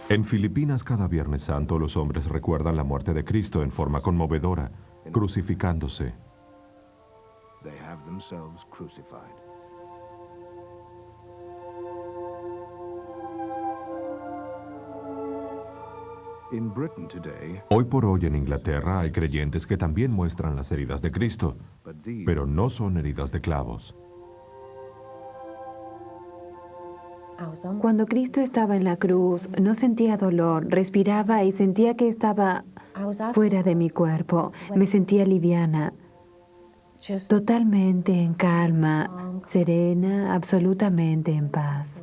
En Filipinas, cada Viernes Santo, los hombres recuerdan la muerte de Cristo en forma conmovedora, crucificándose. They have themselves crucified. In Britain today, Hoy por hoy en Inglaterra hay creyentes que también muestran las heridas de Cristo, pero no son heridas de clavos. Cuando Cristo estaba en la cruz, no sentía dolor, respiraba y sentía que estaba fuera de mi cuerpo. Me sentía liviana, totalmente en calma, serena, absolutamente en paz.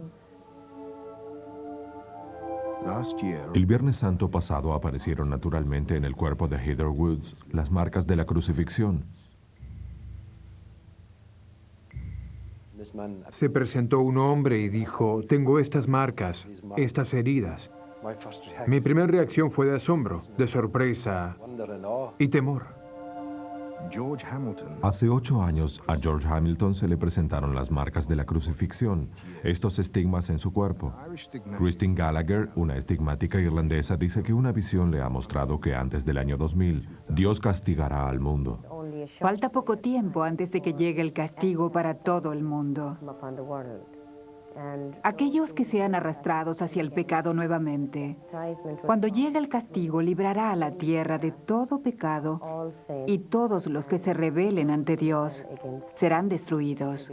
last year, El Viernes Santo pasado aparecieron naturalmente en el cuerpo de Heather Woods las marcas de la crucifixión. Se presentó un hombre y dijo, tengo estas marcas, estas heridas. Mi primera reacción fue de asombro, de sorpresa y temor. George Hamilton, Hace 8 años a George Hamilton se le presentaron las marcas de la crucifixión, estos estigmas en su cuerpo. Irish stigmatic, Christine Gallagher, una estigmática irlandesa, dice que una visión le ha mostrado que antes del año 2000, Dios castigará al mundo. Falta poco tiempo antes de que llegue el castigo para todo el mundo. Aquellos que sean arrastrados hacia el pecado nuevamente. Cuando llegue el castigo, librará a la tierra de todo pecado y todos los que se rebelen ante Dios serán destruidos.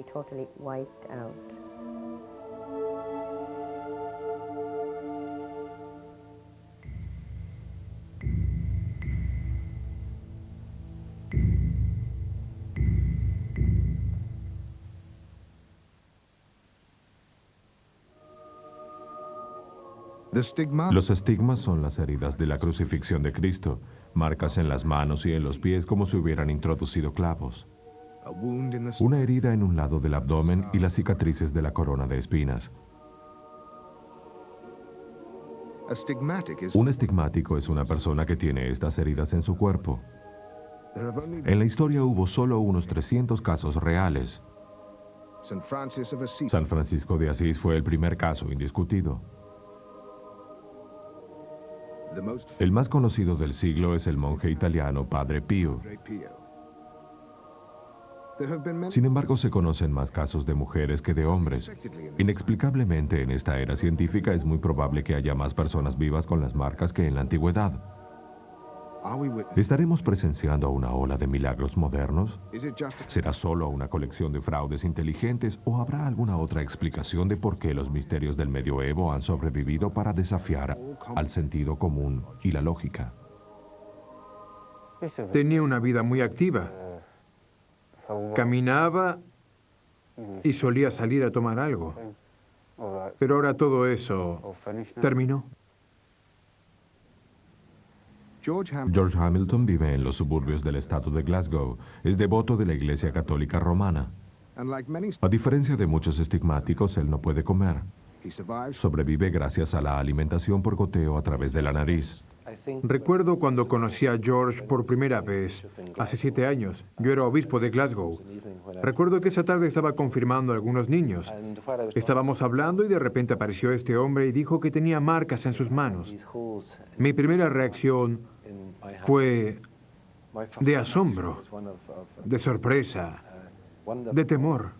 the stigma Los estigmas son las heridas de la crucifixión de Cristo, marcas en las manos y en los pies como si hubieran introducido clavos. a wound in the Una herida en un lado del abdomen y las cicatrices de la corona de espinas. A stigmatic is Un estigmático es una persona que tiene estas heridas en su cuerpo. there have only En la historia hubo solo unos 300 casos reales. St. Francis of Assisi, San Francisco de Asís fue el primer caso indiscutido. the most El más conocido del siglo es el monje italiano Padre Pío. Padre Pio. There have been many Sin embargo, se conocen más casos de mujeres que de hombres. Inexplicablemente, en esta era científica es muy probable que haya más personas vivas con las marcas que en la antigüedad. Are we witnessing? ¿Estaremos presenciando una ola de milagros modernos? Is it just ¿Será solo una colección de fraudes inteligentes o habrá alguna otra explicación de por qué los misterios del medioevo han sobrevivido para desafiar al sentido común y la lógica? Tenía una vida muy activa. Caminaba y solía salir a tomar algo. Pero ahora todo eso terminó. George Hamilton? George Hamilton vive en los suburbios del estado de Glasgow. Es devoto de la Iglesia Católica Romana. And like many, A diferencia de muchos estigmáticos, él no puede comer. he survives. Sobrevive gracias a la alimentación por goteo a través de la nariz. Recuerdo cuando conocí a George por primera vez, hace 7 años. Yo era obispo de Glasgow. Recuerdo que esa tarde estaba confirmando a algunos niños. Estábamos hablando y de repente apareció este hombre y dijo que tenía marcas en sus manos. Mi primera reacción fue de asombro, de sorpresa, de temor.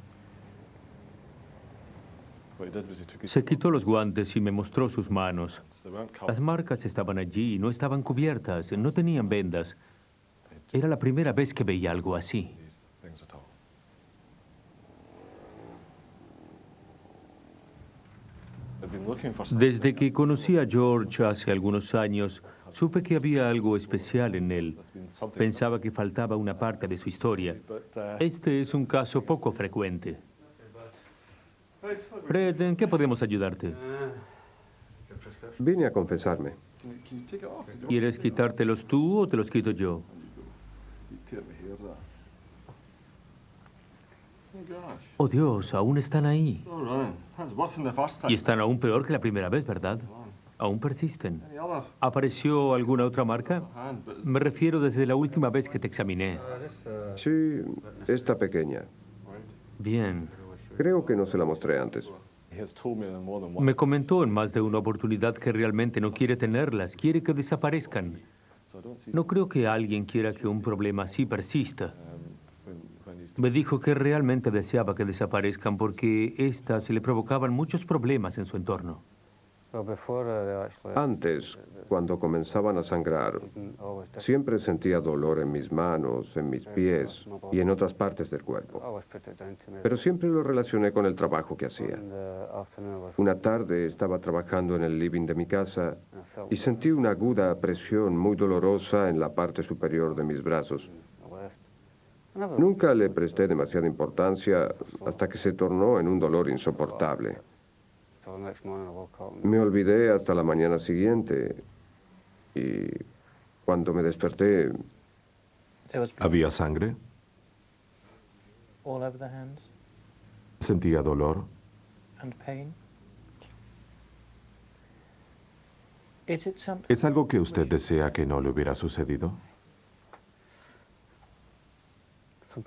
Se quitó los guantes y me mostró sus manos. Las marcas estaban allí, no estaban cubiertas, no tenían vendas. Era la primera vez que veía algo así. Desde que conocí a George hace algunos años, supe que había algo especial en él. Pensaba que faltaba una parte de su historia. Este es un caso poco frecuente. Fred, ¿en qué podemos ayudarte? Vine a confesarme. ¿Quieres quitártelos tú o te los quito yo? Oh Dios, aún están ahí. Y están aún peor que la primera vez, ¿verdad? Aún persisten. ¿Apareció alguna otra marca? Me refiero desde la última vez que te examiné. Sí, esta pequeña. Bien. Creo que no se la mostré antes. Me comentó en más de una oportunidad que realmente no quiere tenerlas, quiere que desaparezcan. No creo que alguien quiera que un problema así persista. Me dijo que realmente deseaba que desaparezcan porque éstas le provocaban muchos problemas en su entorno. Antes, cuando comenzaban a sangrar, siempre sentía dolor en mis manos, en mis pies y en otras partes del cuerpo. Pero siempre lo relacioné con el trabajo que hacía. Una tarde estaba trabajando en el living de mi casa y sentí una aguda presión muy dolorosa en la parte superior de mis brazos. Nunca le presté demasiada importancia hasta que se tornó en un dolor insoportable. Me olvidé hasta la mañana siguiente y cuando me desperté... ¿Había sangre? ¿Sentía dolor? ¿Es algo que usted desea que no le hubiera sucedido?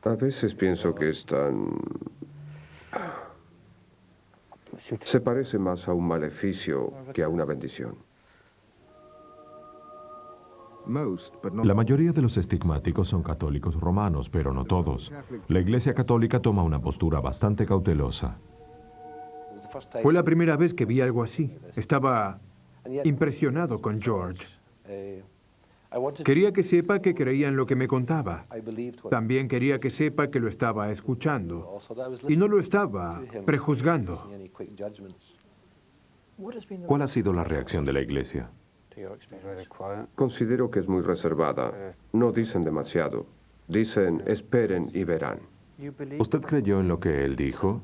A veces pienso que es tan... Se parece más a un maleficio que a una bendición. La mayoría de los estigmáticos son católicos romanos, pero no todos. La Iglesia Católica toma una postura bastante cautelosa. Fue la primera vez que vi algo así. Estaba impresionado con George. Quería que sepa que creía en lo que me contaba. También quería que sepa que lo estaba escuchando. Y no lo estaba prejuzgando. ¿Cuál ha sido la reacción de la Iglesia? Considero que es muy reservada. No dicen demasiado. Dicen, esperen y verán. ¿Usted creyó en lo que él dijo?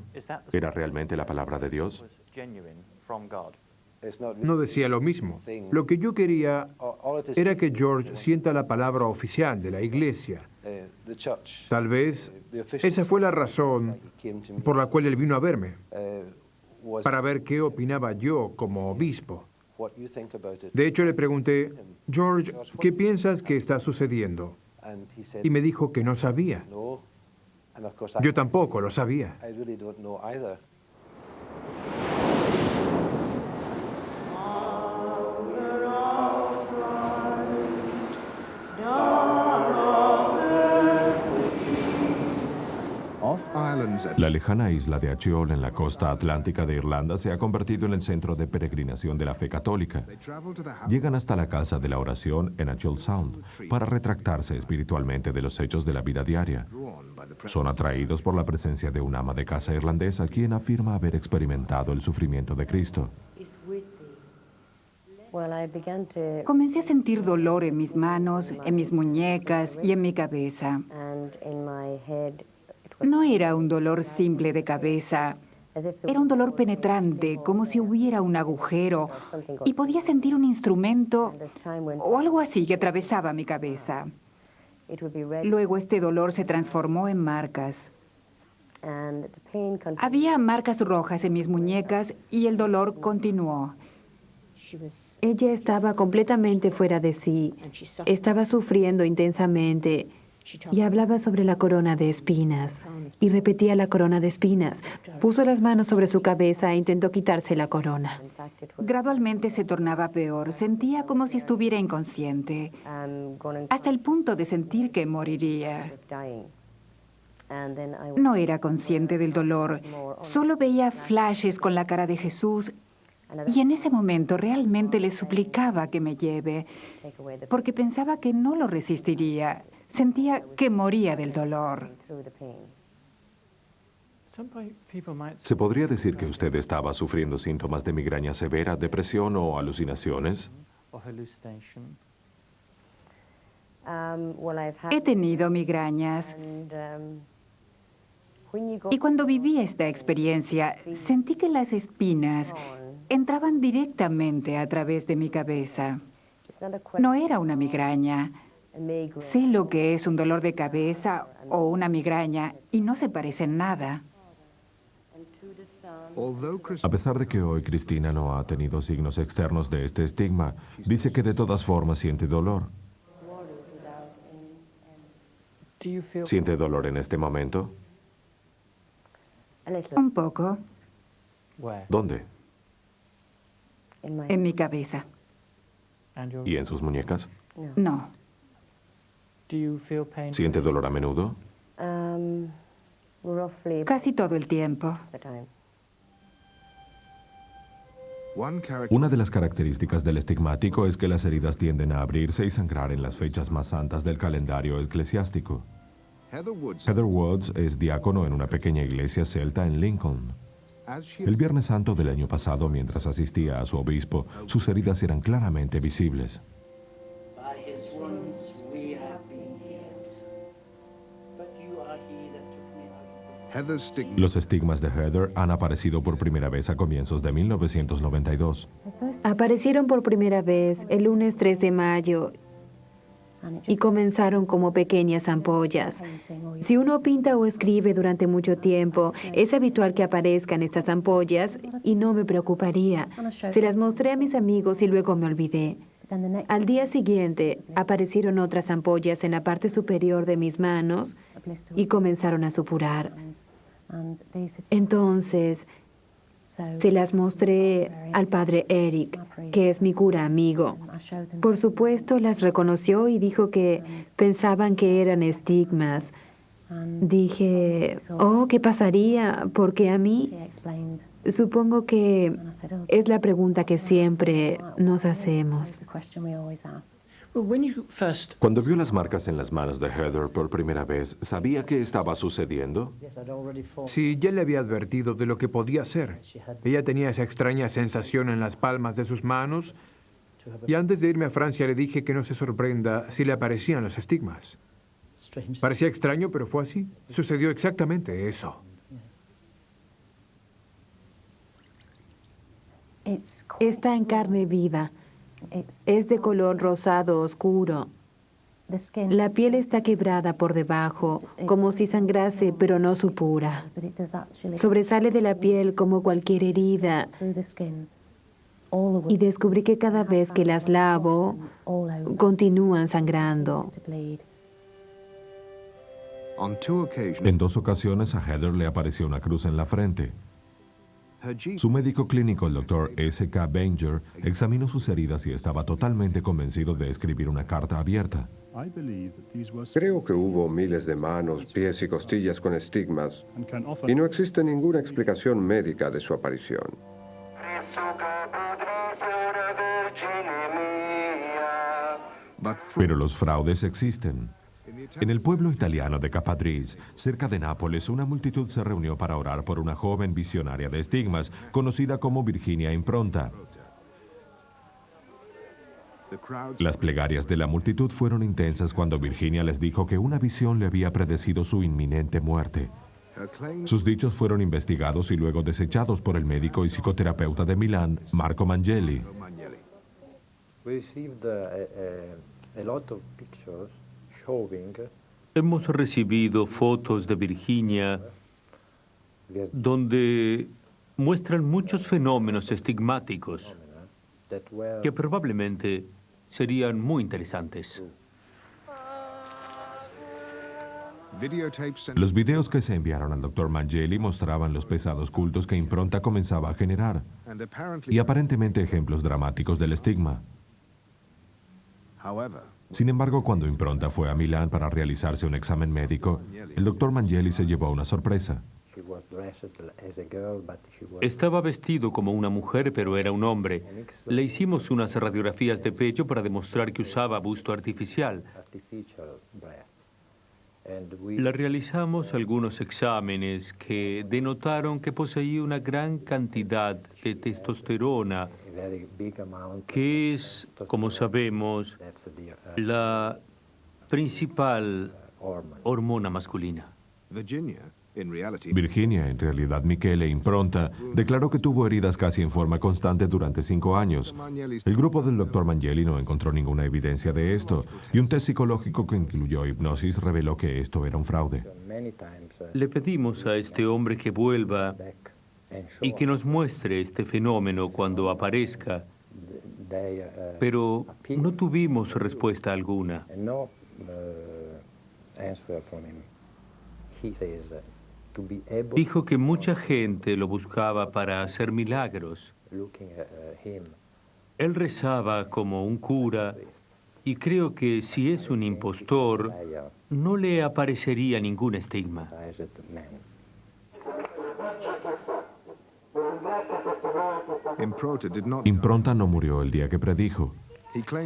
¿Era realmente la palabra de Dios? No decía lo mismo. Lo que yo quería era que George sienta la palabra oficial de la iglesia. Tal vez esa fue la razón por la cual él vino a verme, para ver qué opinaba yo como obispo. De hecho, le pregunté, George, ¿qué piensas que está sucediendo? Y me dijo que no sabía. Yo tampoco lo sabía. La lejana isla de Achiol en la costa atlántica de Irlanda se ha convertido en el centro de peregrinación de la fe católica. Llegan hasta la casa de la oración en Achiol Sound para retractarse espiritualmente de los hechos de la vida diaria. Son atraídos por la presencia de una ama de casa irlandesa quien afirma haber experimentado el sufrimiento de Cristo. Comencé a sentir dolor en mis manos, en mis muñecas y en mi cabeza. No era un dolor simple de cabeza, era un dolor penetrante, como si hubiera un agujero, y podía sentir un instrumento o algo así que atravesaba mi cabeza. Luego este dolor se transformó en marcas. Había marcas rojas en mis muñecas y el dolor continuó. Ella estaba completamente fuera de sí. Estaba sufriendo intensamente. Y hablaba sobre la corona de espinas. Y repetía la corona de espinas. Puso las manos sobre su cabeza e intentó quitarse la corona. Gradualmente se tornaba peor. Sentía como si estuviera inconsciente, hasta el punto de sentir que moriría. No era consciente del dolor. Solo veía flashes con la cara de Jesús. Y en ese momento realmente le suplicaba que me lleve, porque pensaba que no lo resistiría. Sentía que moría del dolor. ¿Se podría decir que usted estaba sufriendo síntomas de migraña severa, depresión o alucinaciones? He tenido migrañas. Y cuando viví esta experiencia, sentí que las espinas entraban directamente a través de mi cabeza. No era una migraña. Sé lo que es un dolor de cabeza o una migraña y no se parecen nada. A pesar de que hoy Cristina no ha tenido signos externos de este estigma, dice que de todas formas siente dolor. ¿Siente dolor en este momento? Un poco. ¿Dónde? En mi cabeza. ¿Y en sus muñecas? No. ¿Siente dolor a menudo? Casi todo el tiempo. Una de las características del estigmático es que las heridas tienden a abrirse y sangrar en las fechas más santas del calendario eclesiástico. Heather Woods es diácono en una pequeña iglesia celta en Lincoln. El Viernes Santo del año pasado, mientras asistía a su obispo, sus heridas eran claramente visibles. Los estigmas de Heather han aparecido por primera vez a comienzos de 1992. Aparecieron por primera vez el lunes 3 de mayo y comenzaron como pequeñas ampollas. Si uno pinta o escribe durante mucho tiempo, es habitual que aparezcan estas ampollas y no me preocuparía. Se las mostré a mis amigos y luego me olvidé. Al día siguiente aparecieron otras ampollas en la parte superior de mis manos y comenzaron a supurar. Entonces, se las mostré al padre Eric, que es mi cura amigo. Por supuesto, las reconoció y dijo que pensaban que eran estigmas. Dije, oh, ¿qué pasaría? ¿Por qué a mí? Supongo que es la pregunta que siempre nos hacemos. Cuando vio las marcas en las manos de Heather por primera vez, ¿sabía qué estaba sucediendo? Sí, ya le había advertido de lo que podía ser. Ella tenía esa extraña sensación en las palmas de sus manos y antes de irme a Francia le dije que no se sorprenda si le aparecían los estigmas. Parecía extraño, pero fue así. Sucedió exactamente eso. Está en carne viva. Es de color rosado oscuro. La piel está quebrada por debajo, como si sangrase, pero no supura. Sobresale de la piel como cualquier herida. Y descubrí que cada vez que las lavo, continúan sangrando. En 2 ocasiones a Heather le apareció una cruz en la frente. Su médico clínico, el Dr. S.K. Banger, examinó sus heridas y estaba totalmente convencido de escribir una carta abierta. Creo que hubo miles de manos, pies y costillas con estigmas, y no existe ninguna explicación médica de su aparición. Pero los fraudes existen. En el pueblo italiano de Capadris, cerca de Nápoles, una multitud se reunió para orar por una joven visionaria de estigmas, conocida como Virginia Impronta. Las plegarias de la multitud fueron intensas cuando Virginia les dijo que una visión le había predecido su inminente muerte. Sus dichos fueron investigados y luego desechados por el médico y psicoterapeuta de Milán, Marco Mangeli. Hemos recibido fotos de Virginia donde muestran muchos fenómenos estigmáticos que probablemente serían muy interesantes. Los videos que se enviaron al Dr. Mangeli mostraban los pesados cultos que Impronta comenzaba a generar y aparentemente ejemplos dramáticos del estigma. Sin embargo, cuando Impronta fue a Milán para realizarse un examen médico, el Dr. Mangeli se llevó una sorpresa. Estaba vestido como una mujer, pero era un hombre. Le hicimos unas radiografías de pecho para demostrar que usaba busto artificial. Le realizamos algunos exámenes que denotaron que poseía una gran cantidad de testosterona, que es, como sabemos, la principal hormona masculina. Virginia, en realidad Michele Impronta, declaró que tuvo heridas casi en forma constante durante 5 años. El grupo del Dr. Mangeli no encontró ninguna evidencia de esto, y un test psicológico que incluyó hipnosis reveló que esto era un fraude. Le pedimos a este hombre que vuelva y que nos muestre este fenómeno cuando aparezca, pero no tuvimos respuesta alguna. Dijo que mucha gente lo buscaba para hacer milagros. Él rezaba como un cura y creo que si es un impostor, no le aparecería ningún estigma. Impronta no murió el día que predijo.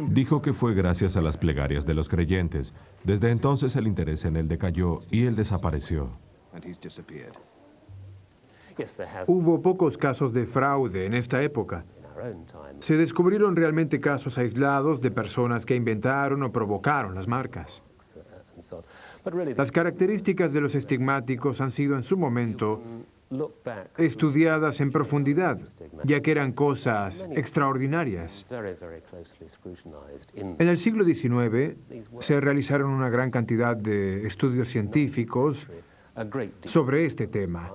Dijo que fue gracias a las plegarias de los creyentes. Desde entonces el interés en él decayó y él desapareció. Hubo pocos casos de fraude en esta época. Se descubrieron realmente casos aislados de personas que inventaron o provocaron las marcas. Las características de los estigmáticos han sido en su momento estudiadas en profundidad, ya que eran cosas extraordinarias. En el siglo XIX se realizaron una gran cantidad de estudios científicos sobre este tema.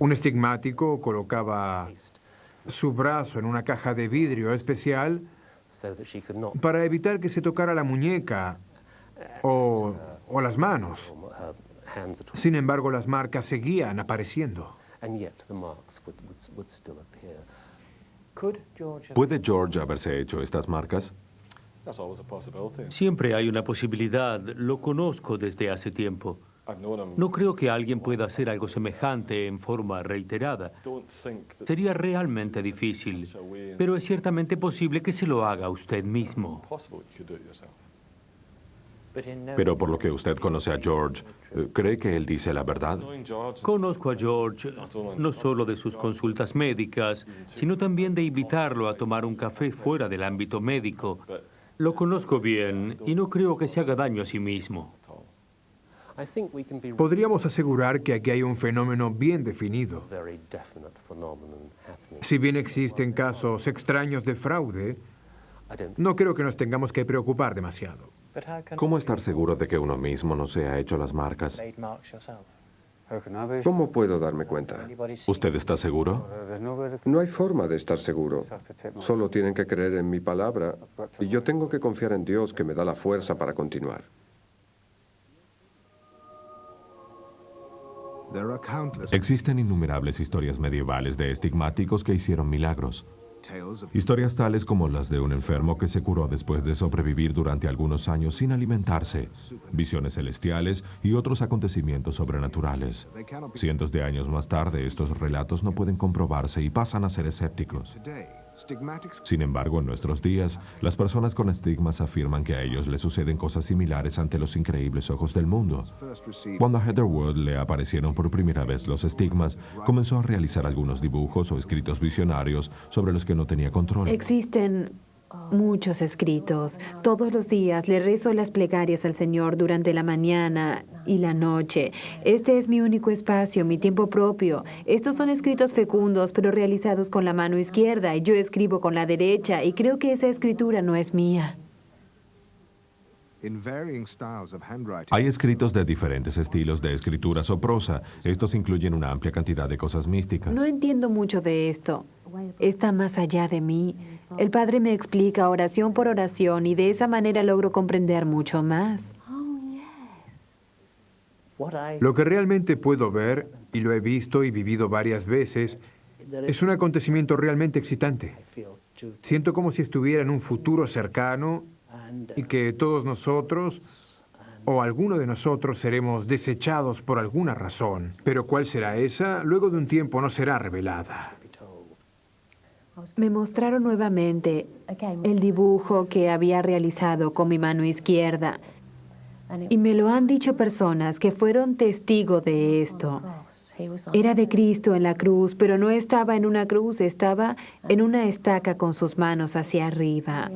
Un estigmático colocaba su brazo en una caja de vidrio especial para evitar que se tocara la muñeca o las manos. Sin embargo, las marcas seguían apareciendo. ¿Puede George haberse hecho estas marcas? Siempre hay una posibilidad. Lo conozco desde hace tiempo. No creo que alguien pueda hacer algo semejante en forma reiterada. Sería realmente difícil, pero es ciertamente posible que se lo haga usted mismo. Pero por lo que usted conoce a George, ¿cree que él dice la verdad? Conozco a George no solo de sus consultas médicas, sino también de invitarlo a tomar un café fuera del ámbito médico. Lo conozco bien y no creo que se haga daño a sí mismo. Podríamos asegurar que aquí hay un fenómeno bien definido. Si bien existen casos extraños de fraude, no creo que nos tengamos que preocupar demasiado. ¿Cómo estar seguro de que uno mismo no se ha hecho las marcas? ¿Cómo puedo darme cuenta? ¿Usted está seguro? No hay forma de estar seguro. Solo tienen que creer en mi palabra y yo tengo que confiar en Dios que me da la fuerza para continuar. Existen innumerables historias medievales de estigmáticos que hicieron milagros. Historias tales como las de un enfermo que se curó después de sobrevivir durante algunos años sin alimentarse, visiones celestiales y otros acontecimientos sobrenaturales. Cientos de años más tarde, estos relatos no pueden comprobarse y pasan a ser escépticos. Sin embargo, en nuestros días, las personas con estigmas afirman que a ellos les suceden cosas similares ante los increíbles ojos del mundo. Cuando a Heather Wood le aparecieron por primera vez los estigmas, comenzó a realizar algunos dibujos o escritos visionarios sobre los que no tenía control. Existen muchos escritos. Todos los días le rezo las plegarias al Señor durante la mañana y la noche. Este es mi único espacio, mi tiempo propio. Estos son escritos fecundos, pero realizados con la mano izquierda, y yo escribo con la derecha, y creo que esa escritura no es mía. Hay escritos de diferentes estilos de escrituras o prosa. Estos incluyen una amplia cantidad de cosas místicas. No entiendo mucho de esto. Está más allá de mí. El Padre me explica oración por oración y de esa manera logro comprender mucho más. Lo que realmente puedo ver, y lo he visto y vivido varias veces, es un acontecimiento realmente excitante. Siento como si estuviera en un futuro cercano y que todos nosotros, o alguno de nosotros, seremos desechados por alguna razón. Pero ¿cuál será esa? Luego de un tiempo no será revelada. Me mostraron nuevamente el dibujo que había realizado con mi mano izquierda. Y me lo han dicho personas que fueron testigo de esto. Era de Cristo en la cruz, pero no estaba en una cruz, estaba en una estaca con sus manos hacia arriba.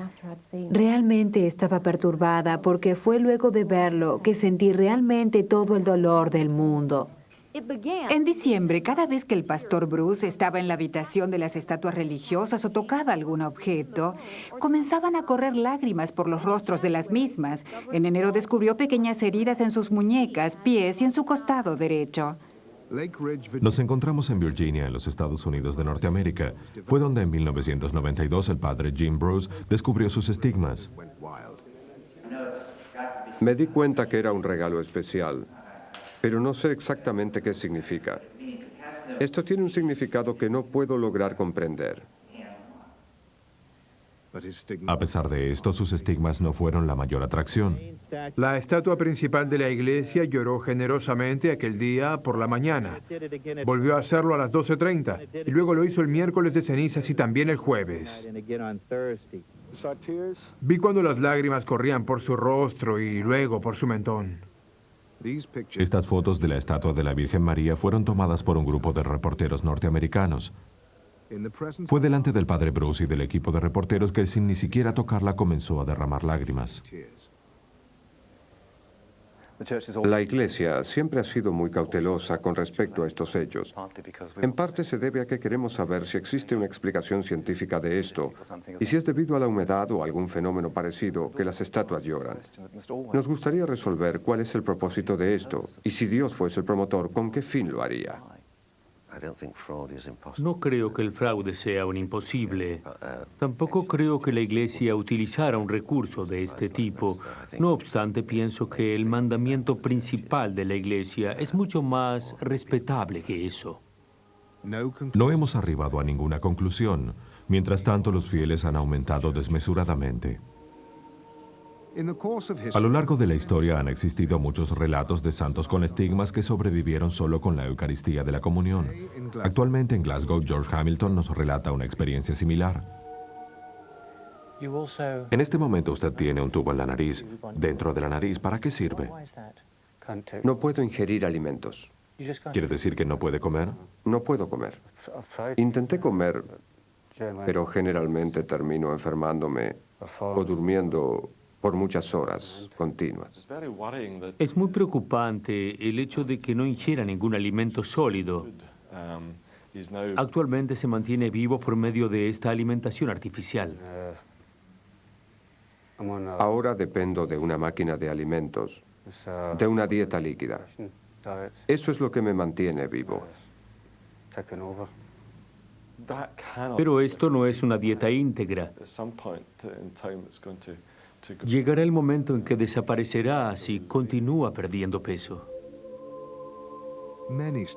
Realmente estaba perturbada porque fue luego de verlo que sentí realmente todo el dolor del mundo. En diciembre, cada vez que el pastor Bruce estaba en la habitación de las estatuas religiosas o tocaba algún objeto, comenzaban a correr lágrimas por los rostros de las mismas. En enero descubrió pequeñas heridas en sus muñecas, pies y en su costado derecho. Nos encontramos en Virginia, en los Estados Unidos de Norteamérica. Fue donde en 1992 el padre Jim Bruce descubrió sus estigmas. Me di cuenta que era un regalo especial. pero no sé exactamente qué significa. Esto tiene un significado que no puedo lograr comprender. A pesar de esto, sus estigmas no fueron la mayor atracción. La estatua principal de la iglesia lloró generosamente aquel día por la mañana. Volvió a hacerlo a las 12:30 y luego lo hizo el miércoles de cenizas y también el jueves. Vi cuando las lágrimas corrían por su rostro y luego por su mentón. Estas fotos de la estatua de la Virgen María fueron tomadas por un grupo de reporteros norteamericanos. Fue delante del padre Bruce y del equipo de reporteros que sin ni siquiera tocarla comenzó a derramar lágrimas. La Iglesia siempre ha sido muy cautelosa con respecto a estos hechos. En parte se debe a que queremos saber si existe una explicación científica de esto y si es debido a la humedad o algún fenómeno parecido que las estatuas lloran. Nos gustaría resolver cuál es el propósito de esto y si Dios fuese el promotor, ¿con qué fin lo haría? No creo que el fraude sea un imposible. Tampoco creo que la Iglesia utilizara un recurso de este tipo. No obstante, pienso que el mandamiento principal de la Iglesia es mucho más respetable que eso. No hemos arribado a ninguna conclusión. Mientras tanto, los fieles han aumentado desmesuradamente. A lo largo de la historia han existido muchos relatos de santos con estigmas que sobrevivieron solo con la Eucaristía de la comunión. Actualmente en Glasgow, George Hamilton nos relata una experiencia similar. En este momento usted tiene un tubo en la nariz. Dentro de la nariz, ¿para qué sirve? No puedo ingerir alimentos. ¿Quiere decir que no puede comer? No puedo comer. Intenté comer, pero generalmente termino enfermándome o durmiendo por muchas horas continuas. Es muy preocupante el hecho de que no ingiera ningún alimento sólido. Actualmente se mantiene vivo por medio de esta alimentación artificial. Ahora dependo de una máquina de alimentos, de una dieta líquida. Eso es lo que me mantiene vivo. Pero esto no es una dieta íntegra. Llegará el momento en que desaparecerá si continúa perdiendo peso.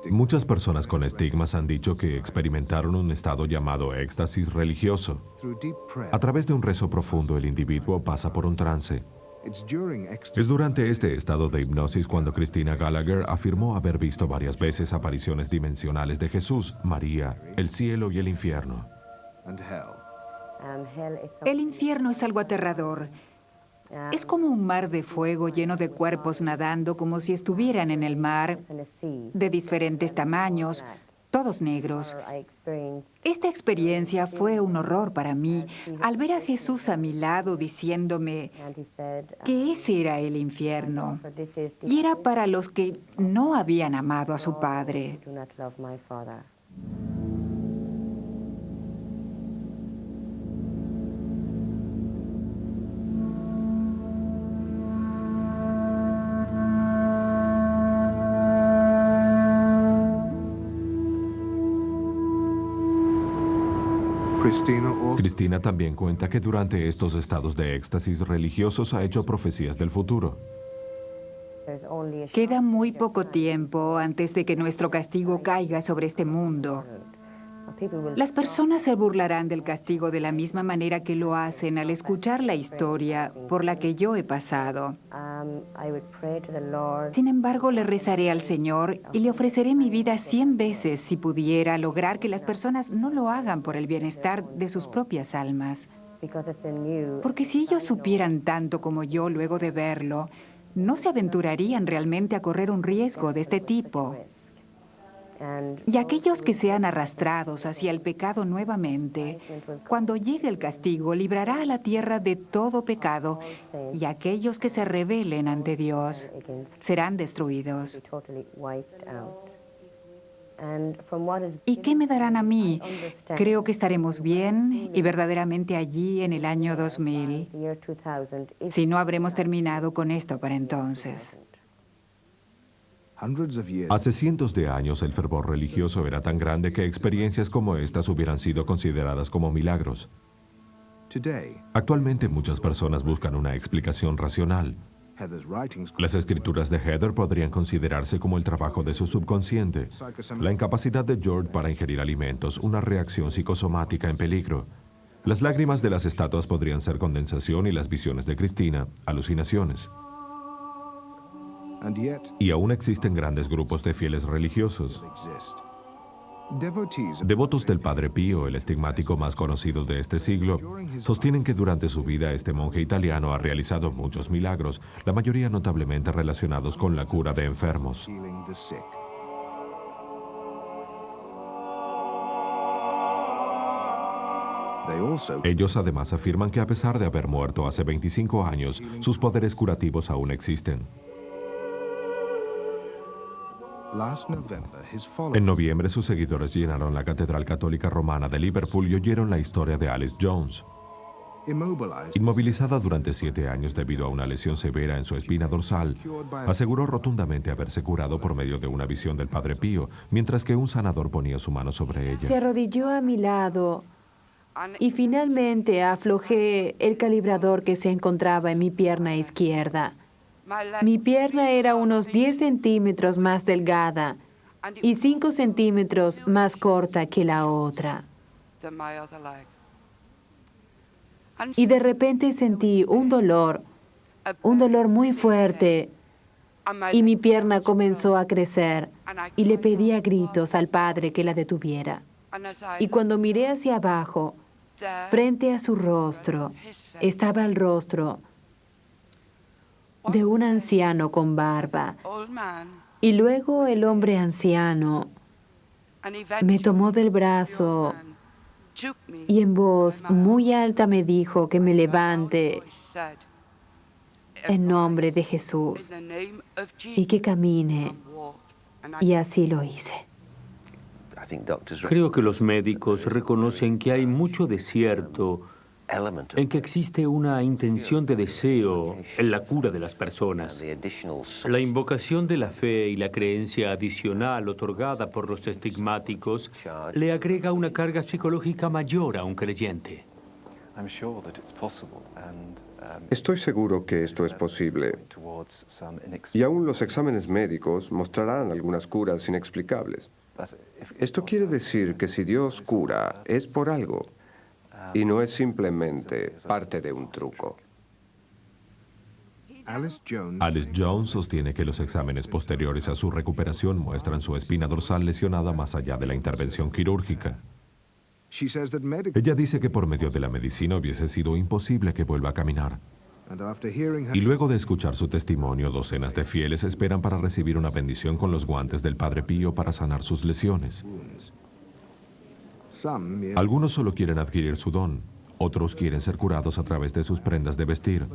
Muchas personas con estigmas han dicho que experimentaron un estado llamado éxtasis religioso. A través de un rezo profundo, el individuo pasa por un trance. Es durante este estado de hipnosis cuando Christina Gallagher afirmó haber visto varias veces apariciones dimensionales de Jesús, María, el cielo y el infierno. El infierno es algo aterrador. Es como un mar de fuego lleno de cuerpos nadando como si estuvieran en el mar, de diferentes tamaños, todos negros. Esta experiencia fue un horror para mí, al ver a Jesús a mi lado diciéndome que ese era el infierno, y era para los que no habían amado a su Padre. Cristina también cuenta que durante estos estados de éxtasis religiosos ha hecho profecías del futuro. Queda muy poco tiempo antes de que nuestro castigo caiga sobre este mundo. Las personas se burlarán del castigo de la misma manera que lo hacen al escuchar la historia por la que yo he pasado. Sin embargo, le rezaré al Señor y le ofreceré mi vida 100 veces si pudiera lograr que las personas no lo hagan por el bienestar de sus propias almas. Porque si ellos supieran tanto como yo luego de verlo, no se aventurarían realmente a correr un riesgo de este tipo. Y aquellos que sean arrastrados hacia el pecado nuevamente, cuando llegue el castigo, librará a la tierra de todo pecado, y aquellos que se rebelen ante Dios serán destruidos. ¿Y qué me darán a mí? Creo que estaremos bien y verdaderamente allí en el año 2000, si no habremos terminado con esto para entonces. Hace cientos de años el fervor religioso era tan grande que experiencias como estas hubieran sido consideradas como milagros. Actualmente muchas personas buscan una explicación racional. Las escrituras de Heather podrían considerarse como el trabajo de su subconsciente, la incapacidad de George para ingerir alimentos, una reacción psicosomática en peligro. Las lágrimas de las estatuas podrían ser condensación y las visiones de Cristina, alucinaciones. Y aún existen grandes grupos de fieles religiosos. Devotos del Padre Pío, el estigmático más conocido de este siglo, sostienen que durante su vida este monje italiano ha realizado muchos milagros, la mayoría notablemente relacionados con la cura de enfermos. Ellos además afirman que a pesar de haber muerto hace 25 años, sus poderes curativos aún existen. En noviembre, sus seguidores llenaron la Catedral Católica Romana de Liverpool y oyeron la historia de Alice Jones. Inmovilizada durante 7 años debido a una lesión severa en su espina dorsal, aseguró rotundamente haberse curado por medio de una visión del Padre Pío, mientras que un sanador ponía su mano sobre ella. Se arrodilló a mi lado y finalmente aflojé el calibrador que se encontraba en mi pierna izquierda. Mi pierna era unos 10 centímetros más delgada y 5 centímetros más corta que la otra. Y de repente sentí un dolor muy fuerte, y mi pierna comenzó a crecer, y le pedí a gritos al Padre que la detuviera. Y cuando miré hacia abajo, frente a su rostro, estaba el rostro de un anciano con barba. Y luego el hombre anciano me tomó del brazo y en voz muy alta me dijo que me levante en nombre de Jesús y que camine. Y así lo hice. Creo que los médicos reconocen que hay mucho de cierto en que existe una intención de deseo en la cura de las personas. La invocación de la fe y la creencia adicional otorgada por los estigmáticos le agrega una carga psicológica mayor a un creyente. Estoy seguro que esto es posible. Y aún los exámenes médicos mostrarán algunas curas inexplicables. Esto quiere decir que si Dios cura, es por algo. Y no es simplemente parte de un truco. Alice Jones sostiene que los exámenes posteriores a su recuperación muestran su espina dorsal lesionada más allá de la intervención quirúrgica. Ella dice que por medio de la medicina hubiese sido imposible que vuelva a caminar. Y luego de escuchar su testimonio, docenas de fieles esperan para recibir una bendición con los guantes del Padre Pío para sanar sus lesiones. Algunos solo quieren adquirir su don, otros quieren ser curados a través de sus prendas de vestir.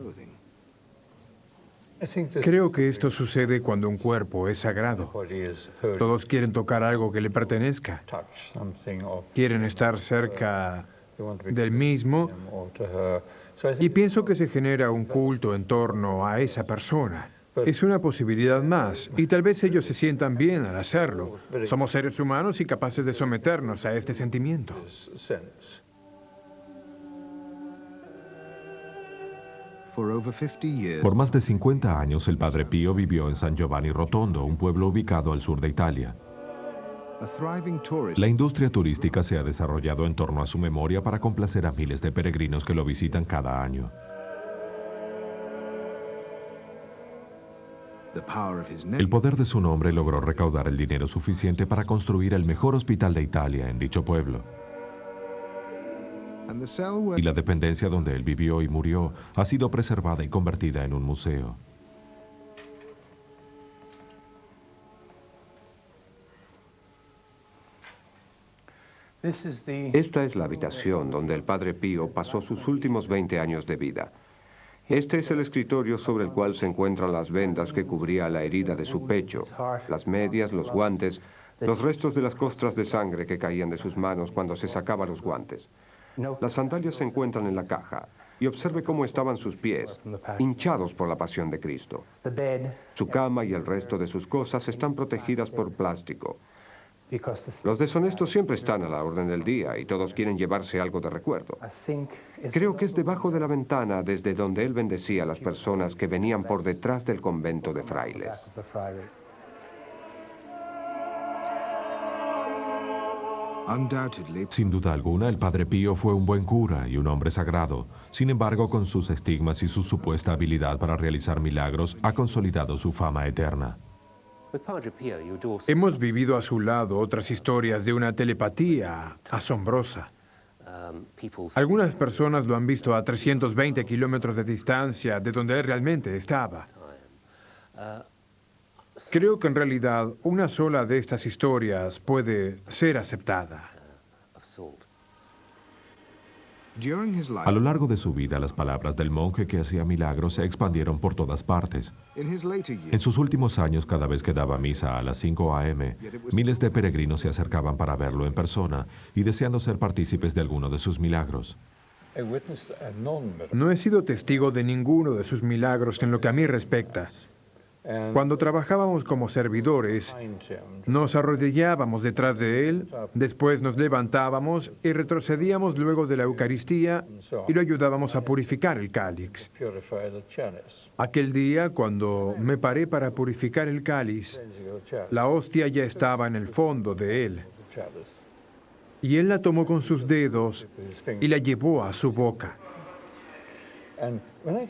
Creo que esto sucede cuando un cuerpo es sagrado. Todos quieren tocar algo que le pertenezca. Quieren estar cerca del mismo. Y pienso que se genera un culto en torno a esa persona. Es una posibilidad más, y tal vez ellos se sientan bien al hacerlo. Somos seres humanos y capaces de someternos a este sentimiento. Por más de 50 años, el Padre Pío vivió en San Giovanni Rotondo, un pueblo ubicado al sur de Italia. La industria turística se ha desarrollado en torno a su memoria para complacer a miles de peregrinos que lo visitan cada año. El poder de su nombre logró recaudar el dinero suficiente para construir el mejor hospital de Italia en dicho pueblo. Y la dependencia donde él vivió y murió ha sido preservada y convertida en un museo. Esta es la habitación donde el Padre Pío pasó sus últimos 20 años de vida. Este es el escritorio sobre el cual se encuentran las vendas que cubría la herida de su pecho, las medias, los guantes, los restos de las costras de sangre que caían de sus manos cuando se sacaba los guantes. Las sandalias se encuentran en la caja y observe cómo estaban sus pies, hinchados por la pasión de Cristo. Su cama y el resto de sus cosas están protegidas por plástico. Los deshonestos siempre están a la orden del día y todos quieren llevarse algo de recuerdo. Creo que es debajo de la ventana desde donde él bendecía a las personas que venían por detrás del convento de frailes. Sin duda alguna, el Padre Pío fue un buen cura y un hombre sagrado. Sin embargo, con sus estigmas y su supuesta habilidad para realizar milagros, ha consolidado su fama eterna. Hemos vivido a su lado otras historias de una telepatía asombrosa. Algunas personas lo han visto a 320 kilómetros de distancia de donde él realmente estaba. Creo que en realidad una sola de estas historias puede ser aceptada. A lo largo de su vida, las palabras del monje que hacía milagros se expandieron por todas partes. En sus últimos años, cada vez que daba misa a las 5 a.m., miles de peregrinos se acercaban para verlo en persona y deseando ser partícipes de alguno de sus milagros. No he sido testigo de ninguno de sus milagros en lo que a mí respecta. Cuando trabajábamos como servidores, nos arrodillábamos detrás de él, después nos levantábamos y retrocedíamos luego de la Eucaristía y lo ayudábamos a purificar el cáliz. Aquel día, cuando me paré para purificar el cáliz, la hostia ya estaba en el fondo de él. Y él la tomó con sus dedos y la llevó a su boca.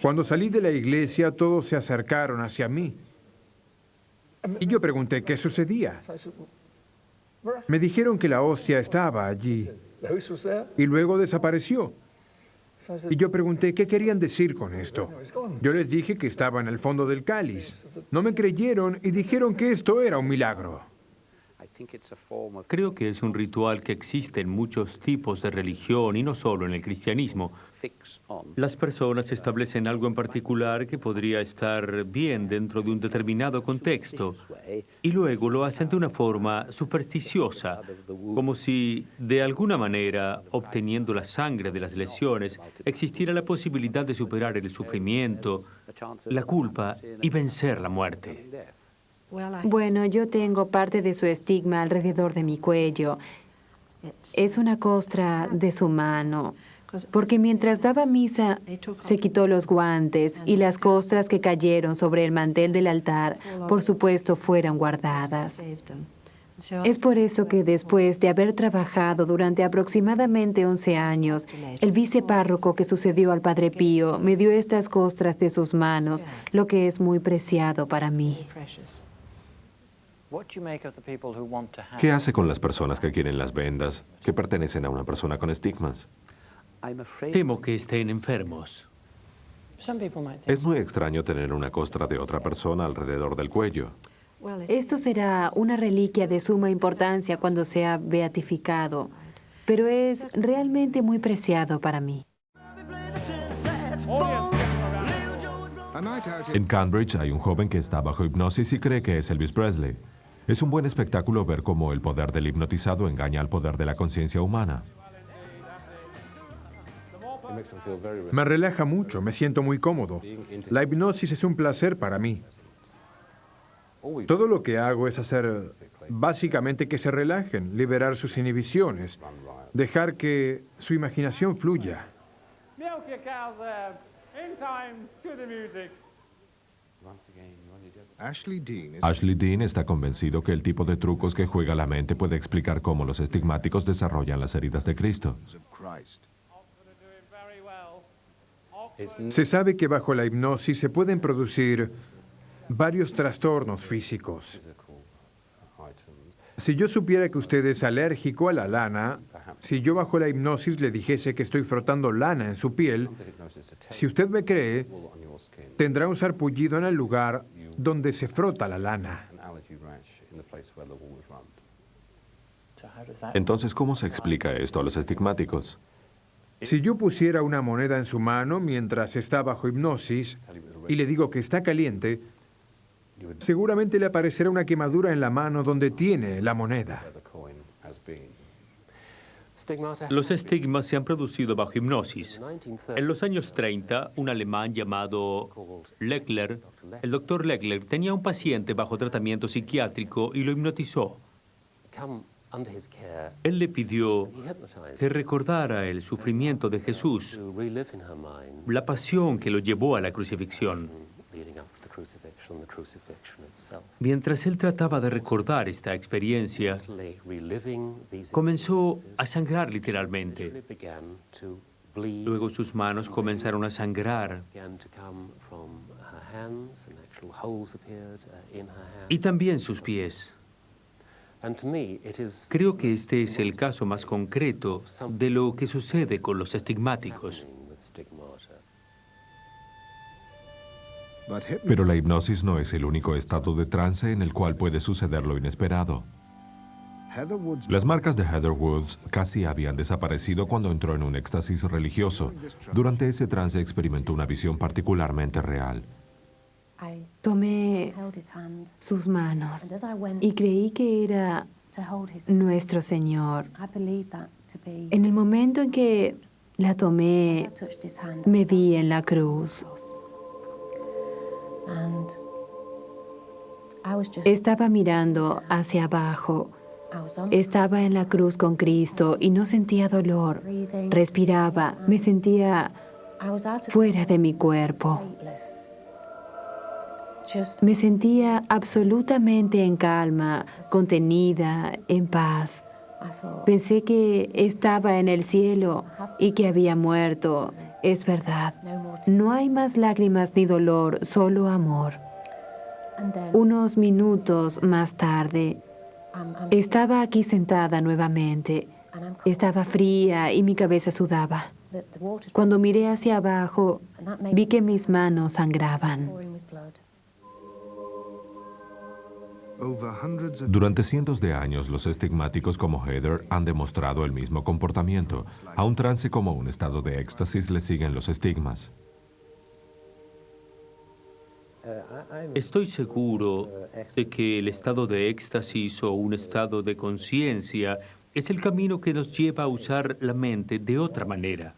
Cuando salí de la iglesia, todos se acercaron hacia mí. Y yo pregunté qué sucedía. Me dijeron que la hostia estaba allí y luego desapareció. Y yo pregunté qué querían decir con esto. Yo les dije que estaba en el fondo del cáliz. No me creyeron y dijeron que esto era un milagro. Creo que es un ritual que existe en muchos tipos de religión y no solo en el cristianismo. Las personas establecen algo en particular que podría estar bien dentro de un determinado contexto y luego lo hacen de una forma supersticiosa, como si de alguna manera, obteniendo la sangre de las lesiones, existiera la posibilidad de superar el sufrimiento, la culpa y vencer la muerte. Bueno, yo tengo parte de su estigma alrededor de mi cuello. Es una costra de su mano, porque mientras daba misa se quitó los guantes y las costras que cayeron sobre el mantel del altar, por supuesto, fueron guardadas. Es por eso que después de haber trabajado durante aproximadamente 11 años, el vicepárroco que sucedió al Padre Pío me dio estas costras de sus manos, lo que es muy preciado para mí. ¿Qué hace con las personas que quieren las vendas que pertenecen a una persona con estigmas? Temo que estén enfermos. Es muy extraño tener una costra de otra persona alrededor del cuello. Esto será una reliquia de suma importancia cuando sea beatificado, pero es realmente muy preciado para mí. En Cambridge hay un joven que está bajo hipnosis y cree que es Elvis Presley. Es un buen espectáculo ver cómo el poder del hipnotizado engaña al poder de la conciencia humana. Me relaja mucho, me siento muy cómodo. La hipnosis es un placer para mí. Todo lo que hago es hacer básicamente que se relajen, liberar sus inhibiciones, dejar que su imaginación fluya. Ashley Dean está convencido que el tipo de trucos que juega la mente puede explicar cómo los estigmáticos desarrollan las heridas de Cristo. Se sabe que bajo la hipnosis se pueden producir varios trastornos físicos. Si yo supiera que usted es alérgico a la lana, si yo bajo la hipnosis le dijese que estoy frotando lana en su piel, si usted me cree, tendrá un sarpullido en el lugar donde se frota la lana. Entonces, ¿cómo se explica esto a los estigmáticos? Si yo pusiera una moneda en su mano mientras está bajo hipnosis y le digo que está caliente, seguramente le aparecerá una quemadura en la mano donde tiene la moneda. Los estigmas se han producido bajo hipnosis. En los años 30, un alemán llamado Leckler, el doctor Leckler, tenía un paciente bajo tratamiento psiquiátrico y lo hipnotizó. Él le pidió que recordara el sufrimiento de Jesús, la pasión que lo llevó a la crucifixión. Mientras él trataba de recordar esta experiencia, comenzó a sangrar literalmente. Luego sus manos comenzaron a sangrar. Y también sus pies. Creo que este es el caso más concreto de lo que sucede con los estigmáticos. Pero la hipnosis no es el único estado de trance en el cual puede suceder lo inesperado. Las marcas de Heather Woods casi habían desaparecido cuando entró en un éxtasis religioso. Durante ese trance experimentó una visión particularmente real. Tomé sus manos y creí que era nuestro Señor. En el momento en que la tomé, me vi en la cruz. Estaba mirando hacia abajo. Estaba en la cruz con Cristo y no sentía dolor. Respiraba, me sentía fuera de mi cuerpo. Me sentía absolutamente en calma, contenida, en paz. Pensé que estaba en el cielo y que había muerto. Es verdad. No hay más lágrimas ni dolor, solo amor. Unos minutos más tarde, estaba aquí sentada nuevamente. Estaba fría y mi cabeza sudaba. Cuando miré hacia abajo, vi que mis manos sangraban. Durante cientos de años, los estigmáticos como Heather han demostrado el mismo comportamiento. A un trance como un estado de éxtasis le siguen los estigmas. Estoy seguro de que el estado de éxtasis o un estado de conciencia es el camino que nos lleva a usar la mente de otra manera.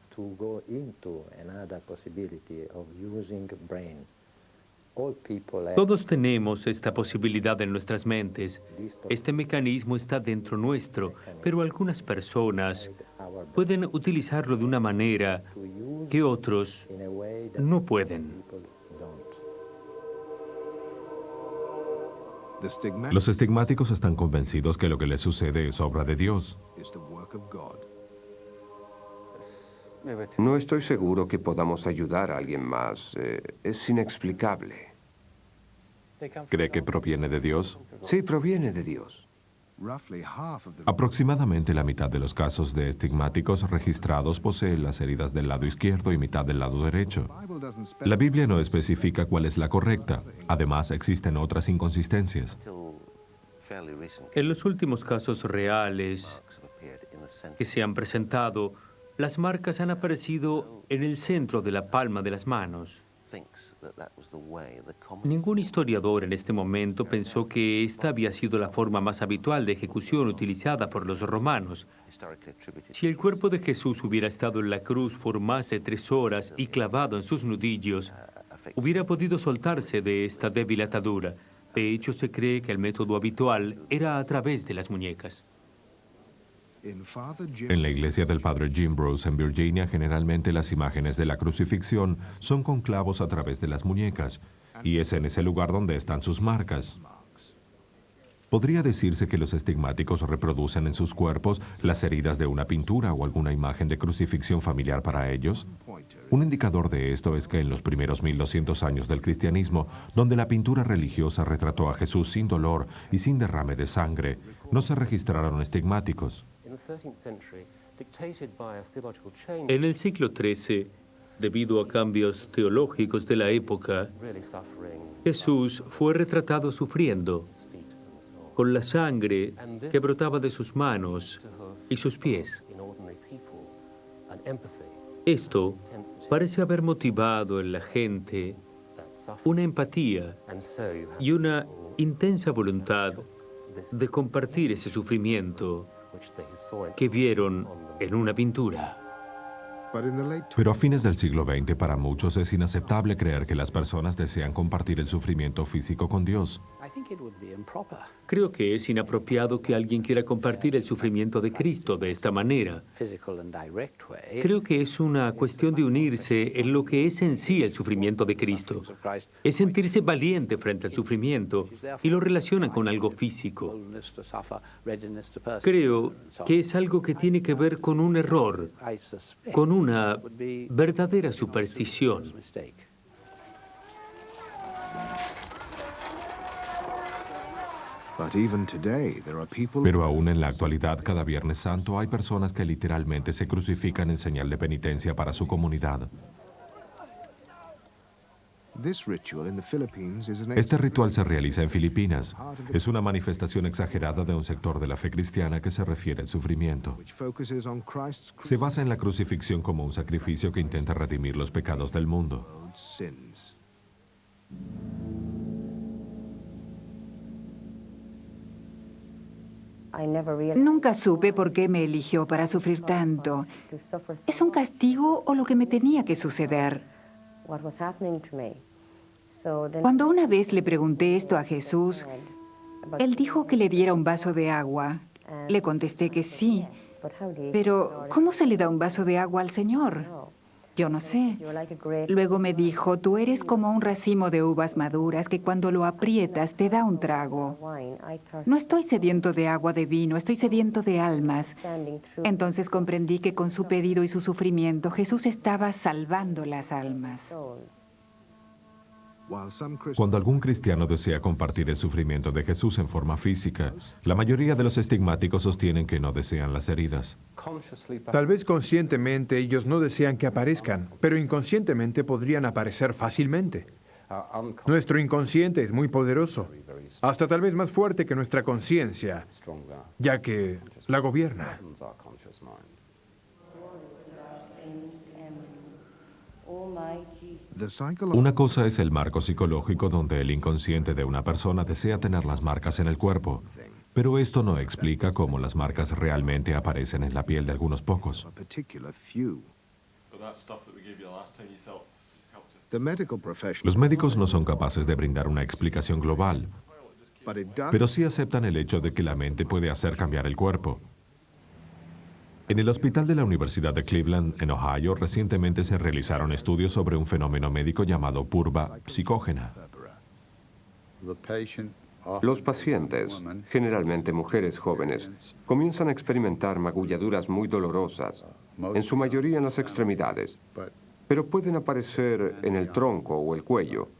Todos tenemos esta posibilidad en nuestras mentes. Este mecanismo está dentro nuestro, pero algunas personas pueden utilizarlo de una manera que otros no pueden. Los estigmáticos están convencidos que lo que les sucede es obra de Dios. No estoy seguro que podamos ayudar a alguien más. Es inexplicable. ¿Cree que proviene de Dios? Sí, proviene de Dios. Aproximadamente la mitad de los casos de estigmáticos registrados poseen las heridas del lado izquierdo y mitad del lado derecho. La Biblia no especifica cuál es la correcta. Además, existen otras inconsistencias. En los últimos casos reales que se han presentado, las marcas han aparecido en el centro de la palma de las manos. Ningún historiador en este momento pensó que esta había sido la forma más habitual de ejecución utilizada por los romanos. Si el cuerpo de Jesús hubiera estado en la cruz por más de 3 horas y clavado en sus nudillos, hubiera podido soltarse de esta débil atadura. De hecho, se cree que el método habitual era a través de las muñecas. En la iglesia del padre Jim Bruce en Virginia, generalmente las imágenes de la crucifixión son con clavos a través de las muñecas, y es en ese lugar donde están sus marcas. ¿Podría decirse que los estigmáticos reproducen en sus cuerpos las heridas de una pintura o alguna imagen de crucifixión familiar para ellos? Un indicador de esto es que en los primeros 1200 años del cristianismo, donde la pintura religiosa retrató a Jesús sin dolor y sin derrame de sangre, no se registraron estigmáticos. En el siglo XIII, debido a cambios teológicos de la época, Jesús fue retratado sufriendo, con la sangre que brotaba de sus manos y sus pies. Esto parece haber motivado en la gente una empatía y una intensa voluntad de compartir ese sufrimiento que vieron en una pintura. Pero a fines del siglo XX, para muchos es inaceptable creer que las personas desean compartir el sufrimiento físico con Dios. Creo que es inapropiado que alguien quiera compartir el sufrimiento de Cristo de esta manera. Creo que es una cuestión de unirse en lo que es en sí el sufrimiento de Cristo. Es sentirse valiente frente al sufrimiento y lo relacionan con algo físico. Creo que es algo que tiene que ver con un error, con una verdadera superstición. Pero aún en la actualidad, cada Viernes Santo, hay personas que literalmente se crucifican en señal de penitencia para su comunidad. Este ritual se realiza en Filipinas. Es una manifestación exagerada de un sector de la fe cristiana que se refiere al sufrimiento. Se basa en la crucifixión como un sacrificio que intenta redimir los pecados del mundo. Nunca supe por qué me eligió para sufrir tanto. ¿Es un castigo o lo que me tenía que suceder? Cuando una vez le pregunté esto a Jesús, él dijo que le diera un vaso de agua. Le contesté que sí, pero ¿cómo se le da un vaso de agua al Señor? Yo no sé. Luego me dijo, tú eres como un racimo de uvas maduras que cuando lo aprietas te da un trago. No estoy sediento de agua de vino, estoy sediento de almas. Entonces comprendí que con su pedido y su sufrimiento Jesús estaba salvando las almas. Cuando algún cristiano desea compartir el sufrimiento de Jesús en forma física, la mayoría de los estigmáticos sostienen que no desean las heridas. Tal vez conscientemente ellos no desean que aparezcan, pero inconscientemente podrían aparecer fácilmente. Nuestro inconsciente es muy poderoso, hasta tal vez más fuerte que nuestra conciencia, ya que la gobierna. Una cosa es el marco psicológico donde el inconsciente de una persona desea tener las marcas en el cuerpo, pero esto no explica cómo las marcas realmente aparecen en la piel de algunos pocos. Los médicos no son capaces de brindar una explicación global, pero sí aceptan el hecho de que la mente puede hacer cambiar el cuerpo. En el hospital de la Universidad de Cleveland, en Ohio, recientemente se realizaron estudios sobre un fenómeno médico llamado purva psicógena. Los pacientes, generalmente mujeres jóvenes, comienzan a experimentar magulladuras muy dolorosas, en su mayoría en las extremidades, pero pueden aparecer en el tronco o el cuello.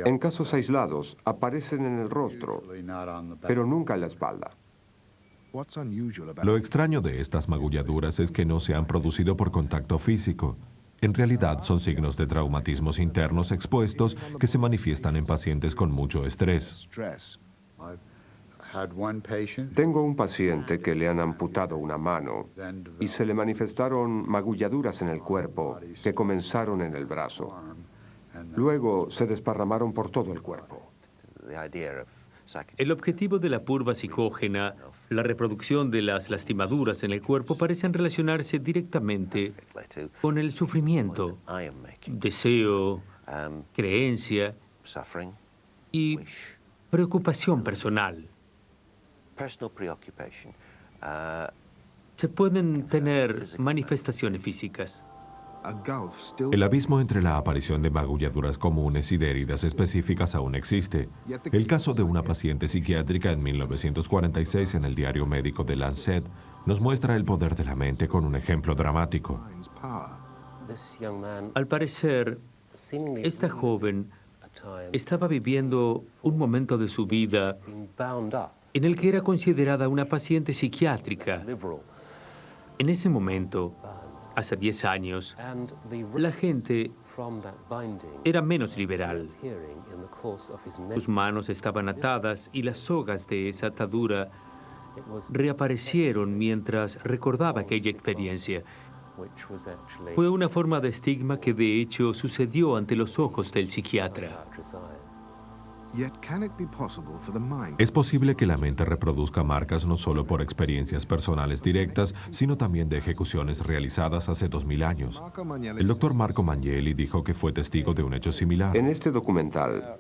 En casos aislados, aparecen en el rostro, pero nunca en la espalda. Lo extraño de estas magulladuras es que no se han producido por contacto físico. En realidad son signos de traumatismos internos expuestos que se manifiestan en pacientes con mucho estrés. Tengo un paciente que le han amputado una mano y se le manifestaron magulladuras en el cuerpo que comenzaron en el brazo. Luego se desparramaron por todo el cuerpo. El objetivo de la purva psicógena, la reproducción de las lastimaduras en el cuerpo, parecen relacionarse directamente con el sufrimiento, deseo, creencia y preocupación personal. Se pueden tener manifestaciones físicas. El abismo entre la aparición de magulladuras comunes y de heridas específicas aún existe. El caso de una paciente psiquiátrica en 1946 en el diario médico The Lancet nos muestra el poder de la mente con un ejemplo dramático. Al parecer, esta joven estaba viviendo un momento de su vida en el que era considerada una paciente psiquiátrica. En ese momento, hace 10 años, la gente era menos liberal. Sus manos estaban atadas y las sogas de esa atadura reaparecieron mientras recordaba aquella experiencia. Fue una forma de estigma que de hecho sucedió ante los ojos del psiquiatra. Yet can it be possible for the mind? Es posible que la mente reproduzca marcas no solo por experiencias personales directas, sino también de ejecuciones realizadas hace 2000 años. Marco Magnelli El doctor Marco Magnelli dijo que fue testigo de un hecho similar. En este documental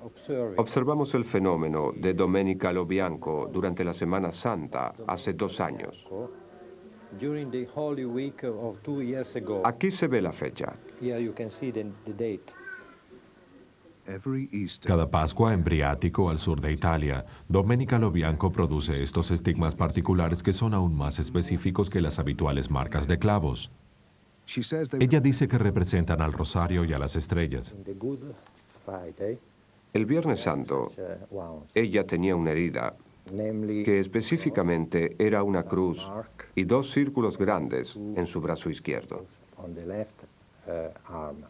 observamos el fenómeno de Domenica Lobianco durante la Semana Santa hace 2 años. During the Holy Week of 2 years ago. Aquí se ve la fecha. Here you can see the date. every Easter. Cada Pascua en Briático, al sur de Italia, Domenica Lobianco produce estos estigmas particulares que son aún más específicos que las habituales marcas de clavos. She says they Ella dice que representan al rosario y a las estrellas. In the Good Friday, El Viernes Santo, wounds, ella tenía una herida namely que específicamente era una cruz y 2 círculos grandes en su brazo izquierdo. on the left arm.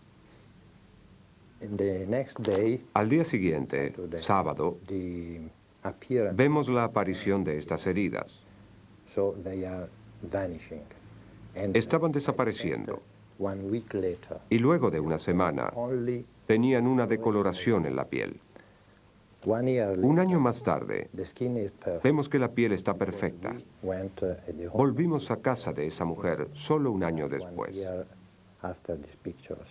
In the next day, Al día siguiente, sábado, the appearance, vemos la aparición de estas heridas. so they are vanishing. And Estaban desapareciendo 1 week later, y luego de una semana only tenían una decoloración en la piel. 1 year later, Un año más tarde, the skin is perfect. vemos que la piel está perfecta. Went at the home Volvimos a casa de esa mujer solo un año 1 después. year after these pictures.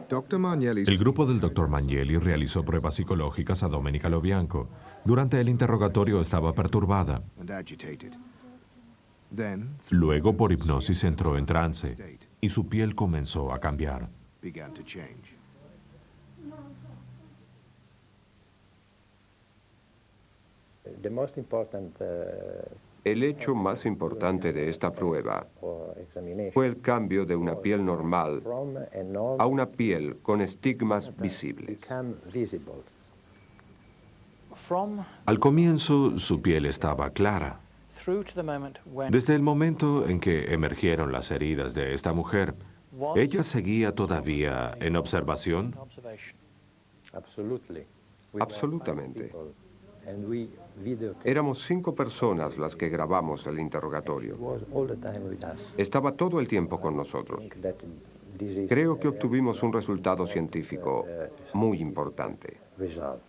Dr. Magnelli El grupo del Dr. Magnelli realizó pruebas psicológicas a Domenica Lobianco. Durante el interrogatorio estaba perturbada. and agitated. Then, Luego, por hipnosis, entró en trance y su piel comenzó a cambiar. began to change. The most important El hecho más importante de esta prueba for examination fue el cambio de una piel normal from a normal a una piel con estigmas visibles. become visible. Al comienzo, su piel estaba clara. Desde el momento en que emergieron las heridas de esta mujer, ¿ella seguía todavía en observación? Absolutely. Absolutamente. And we videotaped. Éramos 5 personas las que grabamos el interrogatorio. Was all the time with us. Estaba todo el tiempo con nosotros. Think that this is Creo que obtuvimos un resultado científico muy importante. result.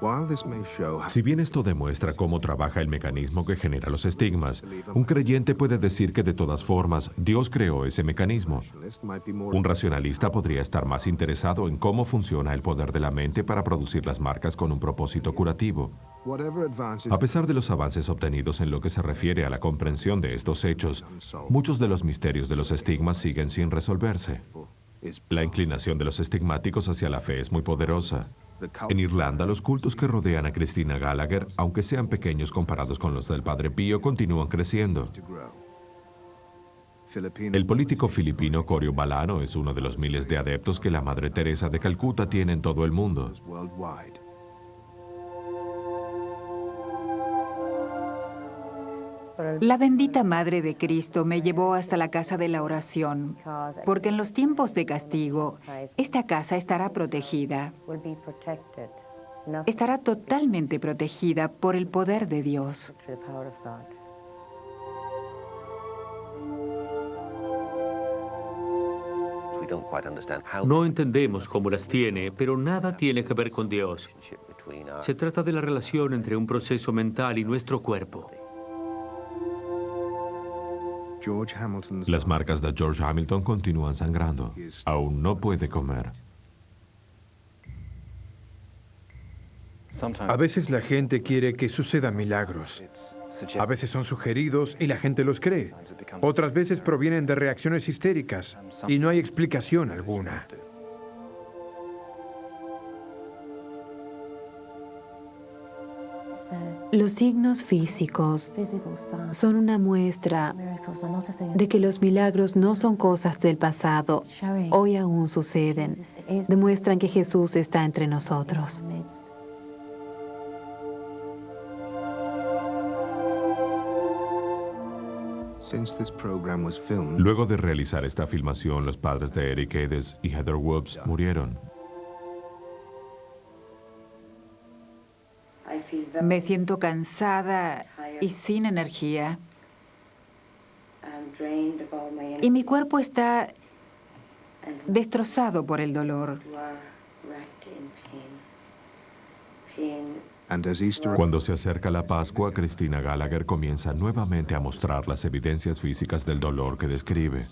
While this may show how Si bien esto demuestra cómo trabaja el mecanismo que genera los estigmas, un creyente puede decir que de todas formas Dios creó ese mecanismo. rationalists might be more Un racionalista podría estar más interesado en cómo funciona el poder de la mente para producir las marcas con un propósito curativo. whatever advances A pesar de los avances obtenidos en lo que se refiere a la comprensión de estos hechos, muchos de los misterios de los estigmas siguen sin resolverse. is La inclinación de los estigmáticos hacia la fe es muy poderosa. the cult En Irlanda, los cultos que rodean a Christina Gallagher, aunque sean pequeños comparados con los del Padre Pío, continúan creciendo. to grow. Filipino El político filipino Corio Balano es uno de los miles de adeptos que la Madre Teresa de Calcuta tiene en todo el mundo. worldwide. La bendita Madre de Cristo me llevó hasta la casa de la oración, porque en los tiempos de castigo, esta casa estará protegida, estará totalmente protegida por el poder de Dios. No entendemos cómo las tiene, pero nada tiene que ver con Dios. Se trata de la relación entre un proceso mental y nuestro cuerpo. George Hamilton's Las marcas de George Hamilton continúan sangrando. Aún no puede comer. A veces la gente quiere que sucedan milagros. A veces son sugeridos y la gente los cree. Otras veces provienen de reacciones histéricas y no hay explicación alguna. Los signos físicos son una muestra de que los milagros no son cosas del pasado, hoy aún suceden. Demuestran que Jesús está entre nosotros. Since this program was filmed, Luego de realizar esta filmación, los padres de Eric Edes y Heather Woods murieron. Me siento cansada y sin energía, y mi cuerpo está destrozado por el dolor. And as Easter Cuando se acerca la Pascua, Christina Gallagher comienza nuevamente a mostrar las evidencias físicas del dolor que describe.